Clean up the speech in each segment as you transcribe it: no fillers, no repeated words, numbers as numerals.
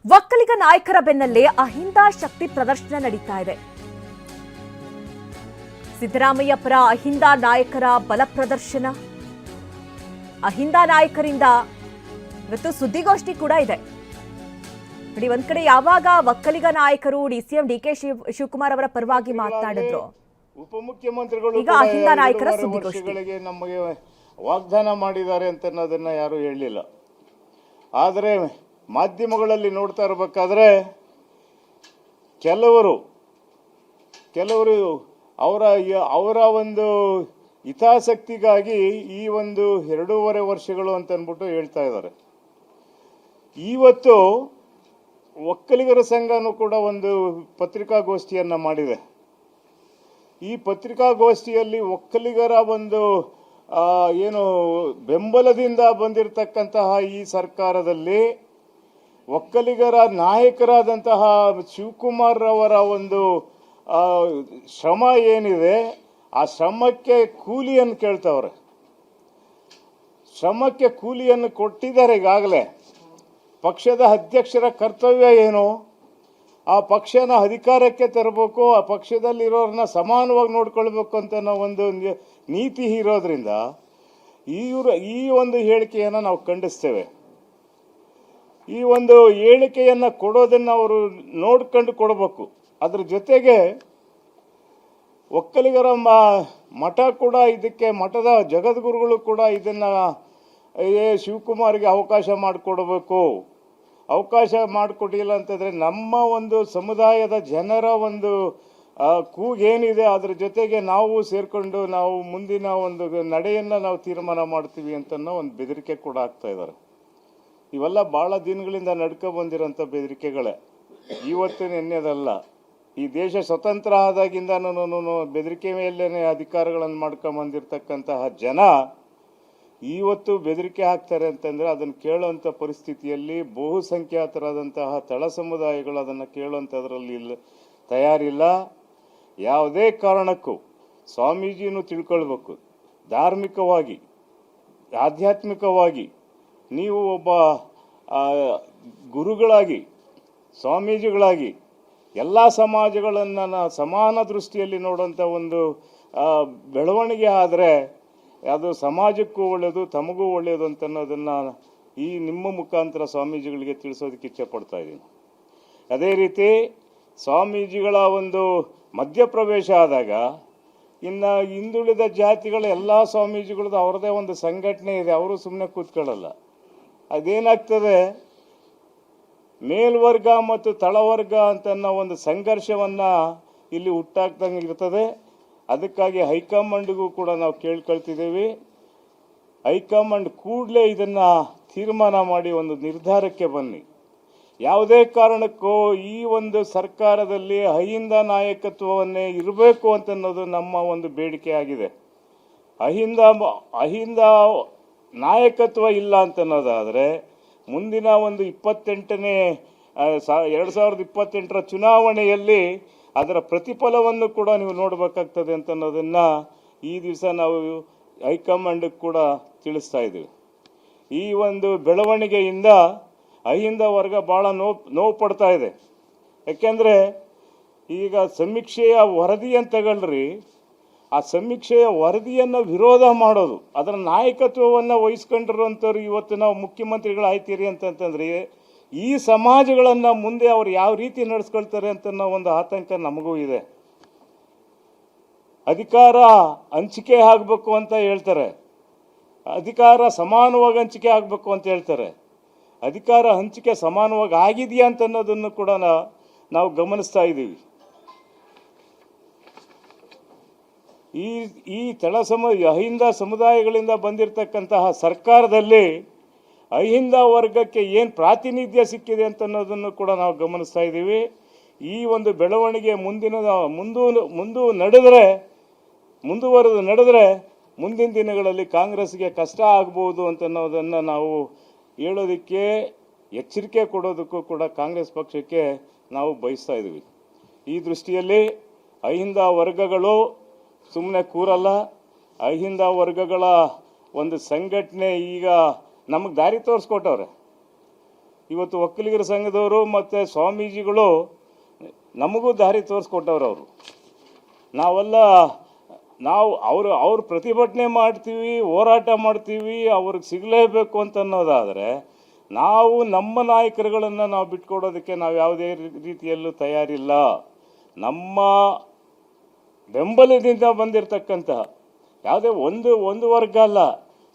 ಒಕ್ಕಲಿಗ ನಾಯಕರ ಬೆನ್ನಲ್ಲೇ ಅಹಿಂದ ಶಕ್ತಿ ಪ್ರದರ್ಶನ ನಡೀತಾ ಇದೆ. ಸಿದ್ದರಾಮಯ್ಯ ಪರ ಅಹಿಂದ ನಾಯಕರ ಬಲ ಪ್ರದರ್ಶನ. ಅಹಿಂದ ನಾಯಕರಿಂದ ಇವತ್ತು ಸುದ್ದಿಗೋಷ್ಠಿ ಕೂಡ ಇದೆ. ನೋಡಿ, ಒಂದ್ ಕಡೆ ಯಾವಾಗ ಒಕ್ಕಲಿಗ ನಾಯಕರು ಸಿಎಂ ಡಿಕೆ ಶಿವಕುಮಾರ್ ಅವರ ಪರವಾಗಿ ಮಾತನಾಡಿದ್ರು, ಉಪಮುಖ್ಯಮಂತ್ರಿಗಳು ಈಗ ಅಹಿಂದ ನಾಯಕರ ಸುದ್ದಿಗೋಷ್ಠಿಗಳಿಗೆ ನಮಗೆ ವಾಗ್ದಾನ ಮಾಡಿದ್ದಾರೆ ಅಂತ ಅನ್ನೋದನ್ನ ಯಾರು ಹೇಳಲಿಲ್ಲ. ಆದರೆ ಮಾಧ್ಯಮಗಳಲ್ಲಿ ನೋಡ್ತಾ ಇರಬೇಕಾದ್ರೆ ಕೆಲವರು ಅವರ ಒಂದು ಹಿತಾಸಕ್ತಿಗಾಗಿ ಈ ಒಂದು 2.5 ವರ್ಷಗಳು ಅಂತ ಅಂದ್ಬಿಟ್ಟು ಹೇಳ್ತಾ ಇದ್ದಾರೆ. ಇವತ್ತು ಒಕ್ಕಲಿಗರ ಸಂಘನೂ ಕೂಡ ಒಂದು ಪತ್ರಿಕಾಗೋಷ್ಠಿಯನ್ನ ಮಾಡಿದೆ. ಈ ಪತ್ರಿಕಾಗೋಷ್ಠಿಯಲ್ಲಿ ಒಕ್ಕಲಿಗರ ಒಂದು ಏನು ಬೆಂಬಲದಿಂದ ಬಂದಿರತಕ್ಕಂತಹ ಈ ಸರ್ಕಾರದಲ್ಲಿ ಒಕ್ಕಲಿಗರ ನಾಯಕರಾದಂತಹ ಶಿವಕುಮಾರ್ ಅವರ ಒಂದು ಶ್ರಮ ಏನಿದೆ, ಆ ಶ್ರಮಕ್ಕೆ ಕೂಲಿಯನ್ನು ಕೇಳ್ತವ್ರೆ. ಶ್ರಮಕ್ಕೆ ಕೂಲಿಯನ್ನು ಕೊಟ್ಟಿದ್ದಾರೆ ಈಗಾಗಲೇ. ಪಕ್ಷದ ಅಧ್ಯಕ್ಷರ ಕರ್ತವ್ಯ ಏನು? ಆ ಪಕ್ಷನ ಅಧಿಕಾರಕ್ಕೆ ತರಬೇಕು, ಆ ಪಕ್ಷದಲ್ಲಿರೋರನ್ನ ಸಮಾನವಾಗಿ ನೋಡ್ಕೊಳ್ಬೇಕು ಅಂತ ಒಂದು ನೀತಿ ಇರೋದ್ರಿಂದ ಈ ಒಂದು ಹೇಳಿಕೆಯನ್ನು ನಾವು ಖಂಡಿಸ್ತೇವೆ. ಈ ಒಂದು ಹೇಳಿಕೆಯನ್ನು ಕೊಡೋದನ್ನು ಅವರು ನೋಡ್ಕೊಂಡು ಕೊಡಬೇಕು. ಅದ್ರ ಜೊತೆಗೆ ಒಕ್ಕಲಿಗರ ಮಠ ಕೂಡ ಇದಕ್ಕೆ, ಮಠದ ಜಗದ್ಗುರುಗಳು ಕೂಡ ಇದನ್ನ ಶಿವಕುಮಾರ್ಗೆ ಅವಕಾಶ ಮಾಡಿಕೊಡ್ಬೇಕು. ಅವಕಾಶ ಮಾಡಿಕೊಟ್ಟಿಲ್ಲ ಅಂತಂದ್ರೆ ನಮ್ಮ ಒಂದು ಸಮುದಾಯದ ಜನರ ಒಂದು ಕೂಗೇನಿದೆ ಅದ್ರ ಜೊತೆಗೆ ನಾವು ಸೇರ್ಕೊಂಡು ನಾವು ಮುಂದಿನ ಒಂದು ನಡೆಯನ್ನ ನಾವು ತೀರ್ಮಾನ ಮಾಡ್ತೀವಿ ಅಂತ ಒಂದು ಬೆದರಿಕೆ ಕೂಡ ಆಗ್ತಾ ಇದ್ದಾರೆ. ಇವೆಲ್ಲ ಬಹಳ ದಿನಗಳಿಂದ ನಡ್ಕೊ ಬಂದಿರೋಂಥ ಬೆದರಿಕೆಗಳೇ, ಇವತ್ತು ನಿನ್ನೆದಲ್ಲ. ಈ ದೇಶ ಸ್ವತಂತ್ರ ಆದಾಗಿಂದನೂ ಬೆದರಿಕೆ ಮೇಲೇನೆ ಅಧಿಕಾರಗಳನ್ನು ಮಾಡ್ಕೊಂಡ್ ಬಂದಿರತಕ್ಕಂತಹ ಜನ ಇವತ್ತು ಬೆದರಿಕೆ ಹಾಕ್ತಾರೆ ಅಂತಂದ್ರೆ ಅದನ್ನು ಕೇಳುವಂಥ ಪರಿಸ್ಥಿತಿಯಲ್ಲಿ ಬಹುಸಂಖ್ಯಾತರಾದಂತಹ ತಳ ಸಮುದಾಯಗಳು ಅದನ್ನು ಕೇಳುವಂಥದ್ರಲ್ಲಿ ತಯಾರಿಲ್ಲ. ಯಾವುದೇ ಕಾರಣಕ್ಕೂ ಸ್ವಾಮೀಜಿನೂ ತಿಳ್ಕೊಳ್ಬೇಕು, ಧಾರ್ಮಿಕವಾಗಿ ಆಧ್ಯಾತ್ಮಿಕವಾಗಿ ನೀವು ಒಬ್ಬ ಗುರುಗಳಾಗಿ ಸ್ವಾಮೀಜಿಗಳಾಗಿ ಎಲ್ಲ ಸಮಾಜಗಳನ್ನು ಸಮಾನ ದೃಷ್ಟಿಯಲ್ಲಿ ನೋಡುವಂಥ ಒಂದು ಬೆಳವಣಿಗೆ ಆದರೆ ಅದು ಸಮಾಜಕ್ಕೂ ಒಳ್ಳೆಯದು, ತಮಗೂ ಒಳ್ಳೆಯದು ಅಂತ ಅನ್ನೋದನ್ನು ಈ ನಿಮ್ಮ ಮುಖಾಂತರ ಸ್ವಾಮೀಜಿಗಳಿಗೆ ತಿಳಿಸೋದಕ್ಕೆ ಇಚ್ಛೆ ಪಡ್ತಾ ಇದ್ದೀನಿ. ಅದೇ ರೀತಿ ಸ್ವಾಮೀಜಿಗಳ ಒಂದು ಮಧ್ಯಪ್ರವೇಶ ಆದಾಗ ಇನ್ನು ಹಿಂದುಳಿದ ಜಾತಿಗಳ ಎಲ್ಲ ಸ್ವಾಮೀಜಿಗಳದ್ದು ಅವ್ರದ್ದೇ ಒಂದು ಸಂಘಟನೆ ಇದೆ, ಅವರು ಸುಮ್ಮನೆ ಕೂತ್ಕೊಳ್ಳಲ್ಲ. ಅದೇನಾಗ್ತದೆ, ಮೇಲ್ವರ್ಗ ಮತ್ತು ತಳವರ್ಗ ಅಂತ ಒಂದು ಸಂಘರ್ಷವನ್ನು ಇಲ್ಲಿ ಹುಟ್ಟಾಕ್ದಂಗೆ ಇರ್ತದೆ. ಅದಕ್ಕಾಗಿ ಹೈಕಮಾಂಡ್ಗೂ ಕೂಡ ನಾವು ಕೇಳ್ಕೊಳ್ತಿದ್ದೀವಿ, ಹೈಕಮಾಂಡ್ ಕೂಡಲೇ ಇದನ್ನು ತೀರ್ಮಾನ ಮಾಡಿ ಒಂದು ನಿರ್ಧಾರಕ್ಕೆ ಬನ್ನಿ. ಯಾವುದೇ ಕಾರಣಕ್ಕೂ ಈ ಒಂದು ಸರ್ಕಾರದಲ್ಲಿ ಅಹಿಂದ ನಾಯಕತ್ವವನ್ನೇ ಇರಬೇಕು ಅಂತನ್ನೋದು ನಮ್ಮ ಒಂದು ಬೇಡಿಕೆ ಆಗಿದೆ. ಅಹಿಂದ ನಾಯಕತ್ವ ಇಲ್ಲ ಅಂತನ್ನೋದಾದರೆ ಮುಂದಿನ ಒಂದು 2028ರ ಚುನಾವಣೆಯಲ್ಲಿ ಅದರ ಪ್ರತಿಫಲವನ್ನು ಕೂಡ ನೀವು ನೋಡಬೇಕಾಗ್ತದೆ ಅಂತ ಅನ್ನೋದನ್ನ ಈ ದಿವಸ ನಾವು ಹೈಕಮಾಂಡ್ ಕೂಡ ತಿಳಿಸ್ತಾ ಇದ್ದೀವಿ. ಈ ಒಂದು ಬೆಳವಣಿಗೆಯಿಂದ ಅಹಿಂದ ವರ್ಗ ಬಹಳ ನೋವು ಪಡ್ತಾ ಇದೆ. ಯಾಕೆಂದರೆ ಈಗ ಸಮೀಕ್ಷೆಯ ವರದಿಯನ್ನು ತಗೊಳ್ರಿ, ಆ ಸಮೀಕ್ಷೆಯ ವರದಿಯನ್ನು ವಿರೋಧ ಮಾಡೋದು, ಅದರ ನಾಯಕತ್ವವನ್ನು ವಹಿಸ್ಕೊಂಡಿರುವಂಥವ್ರು ಇವತ್ತು ನಾವು ಮುಖ್ಯಮಂತ್ರಿಗಳು ಆಯ್ತೀರಿ ಅಂತಂತಂದ್ರೆ ಈ ಸಮಾಜಗಳನ್ನು ಮುಂದೆ ಅವ್ರು ಯಾವ ರೀತಿ ನಡೆಸ್ಕೊಳ್ತಾರೆ ಅಂತ ಒಂದು ಆತಂಕ ನಮಗೂ ಇದೆ. ಅಧಿಕಾರ ಹಂಚಿಕೆ ಆಗಬೇಕು ಅಂತ ಹೇಳ್ತಾರೆ, ಅಧಿಕಾರ ಸಮಾನವಾಗಿ ಹಂಚಿಕೆ ಆಗಬೇಕು ಅಂತ ಹೇಳ್ತಾರೆ. ಅಧಿಕಾರ ಹಂಚಿಕೆ ಸಮಾನವಾಗಿ ಆಗಿದೆಯಾ ಅಂತ ಅನ್ನೋದನ್ನು ಕೂಡ ನಾವು ಗಮನಿಸ್ತಾ ಇದ್ದೀವಿ. ಈ ಅಹಿಂದ ಸಮುದಾಯಗಳಿಂದ ಬಂದಿರತಕ್ಕಂತಹ ಸರ್ಕಾರದಲ್ಲಿ ಅಹಿಂದ ವರ್ಗಕ್ಕೆ ಏನು ಪ್ರಾತಿನಿಧ್ಯ ಸಿಕ್ಕಿದೆ ಅಂತ ಅನ್ನೋದನ್ನು ಕೂಡ ನಾವು ಗಮನಿಸ್ತಾ ಇದ್ದೀವಿ. ಈ ಒಂದು ಬೆಳವಣಿಗೆ ಮುಂದುವರೆದು ನಡೆದರೆ ಮುಂದಿನ ದಿನಗಳಲ್ಲಿ ಕಾಂಗ್ರೆಸ್ಗೆ ಕಷ್ಟ ಆಗ್ಬೋದು ಅಂತ ಅನ್ನೋದನ್ನು ನಾವು ಹೇಳೋದಕ್ಕೆ, ಎಚ್ಚರಿಕೆ ಕೊಡೋದಕ್ಕೂ ಕೂಡ ಕಾಂಗ್ರೆಸ್ ಪಕ್ಷಕ್ಕೆ ನಾವು ಬಯಸ್ತಾ ಇದ್ದೀವಿ. ಈ ದೃಷ್ಟಿಯಲ್ಲಿ ಅಹಿಂದ ವರ್ಗಗಳು ಸುಮ್ಮನೆ ಕೂರಲ್ಲ. ಅಹಿಂದ ವರ್ಗಗಳ ಒಂದು ಸಂಘಟನೆ ಈಗ ನಮಗೆ ದಾರಿ ತೋರಿಸ್ಕೊಟ್ಟವ್ರೆ. ಇವತ್ತು ಒಕ್ಕಲಿಗರ ಸಂಘದವರು ಮತ್ತು ಸ್ವಾಮೀಜಿಗಳು ನಮಗೂ ದಾರಿ ತೋರಿಸ್ಕೊಟ್ಟವ್ರು. ಅವರು ಅವ್ರು ಪ್ರತಿಭಟನೆ ಮಾಡ್ತೀವಿ, ಹೋರಾಟ ಮಾಡ್ತೀವಿ, ಅವ್ರಿಗೆ ಸಿಗಲೇಬೇಕು ಅಂತ ಅನ್ನೋದಾದರೆ ನಾವು ನಮ್ಮ ನಾಯಕರುಗಳನ್ನು ನಾವು ಬಿಟ್ಕೊಡೋದಕ್ಕೆ ನಾವು ಯಾವುದೇ ರೀತಿಯಲ್ಲೂ ತಯಾರಿಲ್ಲ. ನಮ್ಮ ಬೆಂಬಲದಿಂದ ಬಂದಿರತಕ್ಕಂತಹ ಯಾವುದೇ ಒಂದು ವರ್ಗ ಅಲ್ಲ,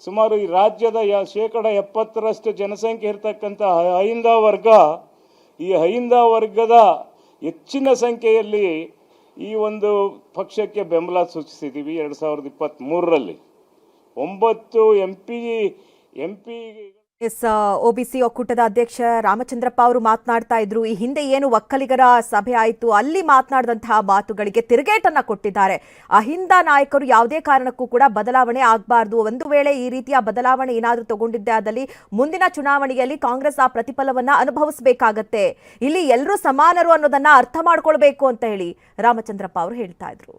ಸುಮಾರು ಈ ರಾಜ್ಯದ 70% ಜನಸಂಖ್ಯೆ ಇರತಕ್ಕಂಥ ಅಹಿಂದ ವರ್ಗ, ಈ ಅಹಿಂದ ವರ್ಗದ ಹೆಚ್ಚಿನ ಸಂಖ್ಯೆಯಲ್ಲಿ ಈ ಒಂದು ಪಕ್ಷಕ್ಕೆ ಬೆಂಬಲ ಸೂಚಿಸಿದ್ದೀವಿ. 2023ರಲ್ಲಿ 9 MP ಒಬಿಸಿ ಒಕ್ಕೂಟದ ಅಧ್ಯಕ್ಷ ರಾಮಚಂದ್ರಪ್ಪ ಅವರು ಮಾತನಾಡ್ತಾ ಇದ್ರು. ಈ ಹಿಂದೆ ಏನು ಒಕ್ಕಲಿಗರ ಸಭೆ ಆಯಿತು, ಅಲ್ಲಿ ಮಾತನಾಡಿದಂತಹ ಮಾತುಗಳಿಗೆ ತಿರುಗೇಟನ್ನ ಕೊಟ್ಟಿದ್ದಾರೆ. ಅಹಿಂದ ನಾಯಕರು ಯಾವುದೇ ಕಾರಣಕ್ಕೂ ಕೂಡ ಬದಲಾವಣೆ ಆಗಬಾರ್ದು. ಒಂದು ವೇಳೆ ಈ ರೀತಿಯ ಬದಲಾವಣೆ ಏನಾದರೂ ತಗೊಂಡಿದ್ದೆ ಆದಲ್ಲಿ ಮುಂದಿನ ಚುನಾವಣೆಯಲ್ಲಿ ಕಾಂಗ್ರೆಸ್ ಆ ಪ್ರತಿಫಲವನ್ನ ಅನುಭವಿಸಬೇಕಾಗತ್ತೆ. ಇಲ್ಲಿ ಎಲ್ಲರೂ ಸಮಾನರು ಅನ್ನೋದನ್ನ ಅರ್ಥ ಮಾಡ್ಕೊಳ್ಬೇಕು ಅಂತ ಹೇಳಿ ರಾಮಚಂದ್ರಪ್ಪ ಅವರು ಹೇಳ್ತಾ ಇದ್ರು.